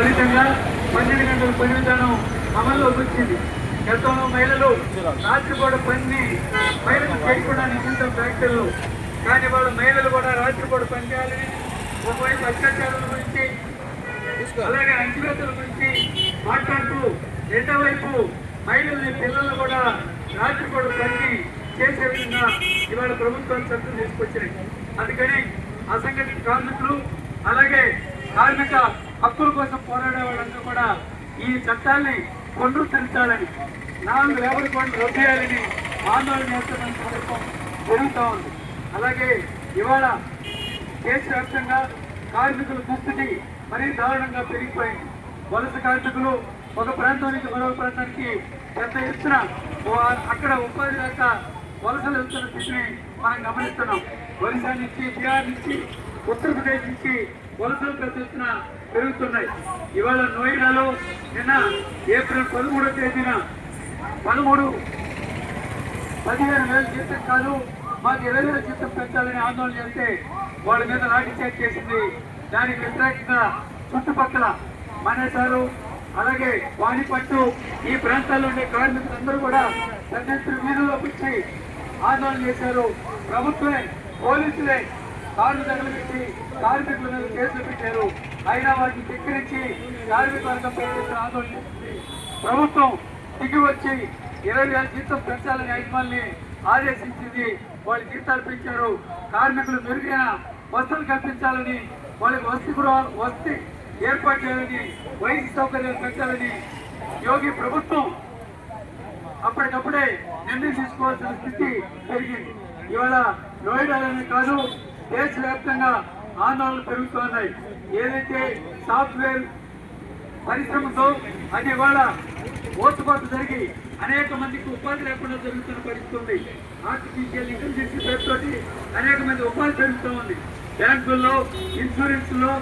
ఫలితంగా 12 గంటల పని విధానం అమల్లోకి వచ్చింది. గతంలో మహిళలు రాత్రిపూట పని మహిళలు చేయకుండా నిశ్చింతం ఫ్యాక్టరీలు, కానీ వాళ్ళ మహిళలు కూడా రాత్రిపూట పని చేయాలని ఒకవైపు అత్యాచారాల గురించి అలాగే అంచువేతల గురించి మాట్లాడుతూ రెండో వైపు మహిళల్ని పిల్లలు కూడా రాత్రిపూట పని చేసే విధంగా ఇవాళ ప్రభుత్వాలు చట్టం తీసుకొచ్చినాయి. అందుకని అసంఘటిత కార్మికులు అలాగే కార్మిక హక్కుల కోసం పోరాడే వాళ్ళందరూ కూడా ఈ చట్టాన్ని పునరుద్ధరించాలని 4 లేబర్ కోడ్లు రద్దు చేయాలని ఆందోళన చేస్తున్న సందర్భం జరుగుతూ ఉంది. అలాగే ఇవాళ దేశవ్యాప్తంగా కార్మికుల దుస్థితి మరీ దారుణంగా పెరిగిపోయింది. వలస కార్మికులు ఒక ప్రాంతం నుంచి మరొక ప్రాంతానికి పెద్ద ఎత్తున అక్కడ ఉపాధి లేక వలసలు వెళ్తున్న స్థితిని మనం గమనిస్తున్నాం. ఒరిస్సా నుంచి, బీహార్ నుంచి, ఉత్తరప్రదేశ్ నుంచి వలసలు పెద్ద ఎత్తున పెరుగుతున్నాయి. ఇవాళ నోయిడాలో నిన్న ఏప్రిల్ 13వ తేదీన 15,000 జీతం కాదు మాకు 20,000 జీతం పెంచాలని ఆందోళన చేస్తే వాళ్ళ మీద లాఠీచార్జ్ చేసింది. దానికి వ్యతిరేకంగా చుట్టుపక్కల మనేసారు అలాగే వాణిపట్టు ఈ ప్రాంతాల్లో ఉండే కార్మికులందరూ కూడా పెద్ద ఎత్తున వీధుల్లోకి వచ్చి ఆందోళన చేశారు. ప్రభుత్వమే పోలీసులే కార్లు తగలబెట్టి కార్మికుల మీద కేసులు పెట్టారు. అయినా వాటిని ధిక్కరించి కార్మిక వర్గం పెద్ద ఆందోళన చేసింది. ప్రభుత్వం దిగి వచ్చి 20,000 జీతం పెంచాలని యజమాని ఆదేశించింది. వాళ్ళ జీతాలు పెంచారు. కార్మికులు మెరుగైన వసతులు కల్పించాలని, వాళ్ళకి వసతి ఏర్పాటు చేయాలని, వైద్య సౌకర్యాలు పెంచాలని యోగి ప్రభుత్వం అప్పటికప్పుడే నిర్ణయం తీసుకోవాల్సిన స్థితి పెరిగింది. ఇవాళ నోయిడాలోనే కాదు దేశవ్యాప్తంగా ఆందోళనలు పెరుగుతున్నాయి. ఏదైతే సాఫ్ట్వేర్ పరిశ్రమతో అది ఇవాళ ఓటుబాటు జరిగి అనేక మందికి ఉపాధి లేకుండా జరుగుతున్న పరిస్థితి ఉంది. ఆర్టిఫిషియల్ ఇంటెలిజెన్స్ పేరుతోటి అనేక మంది ఉపాధి పెరుగుతూ ఉంది. బ్యాంకుల్లో, ఇన్సూరెన్స్ లో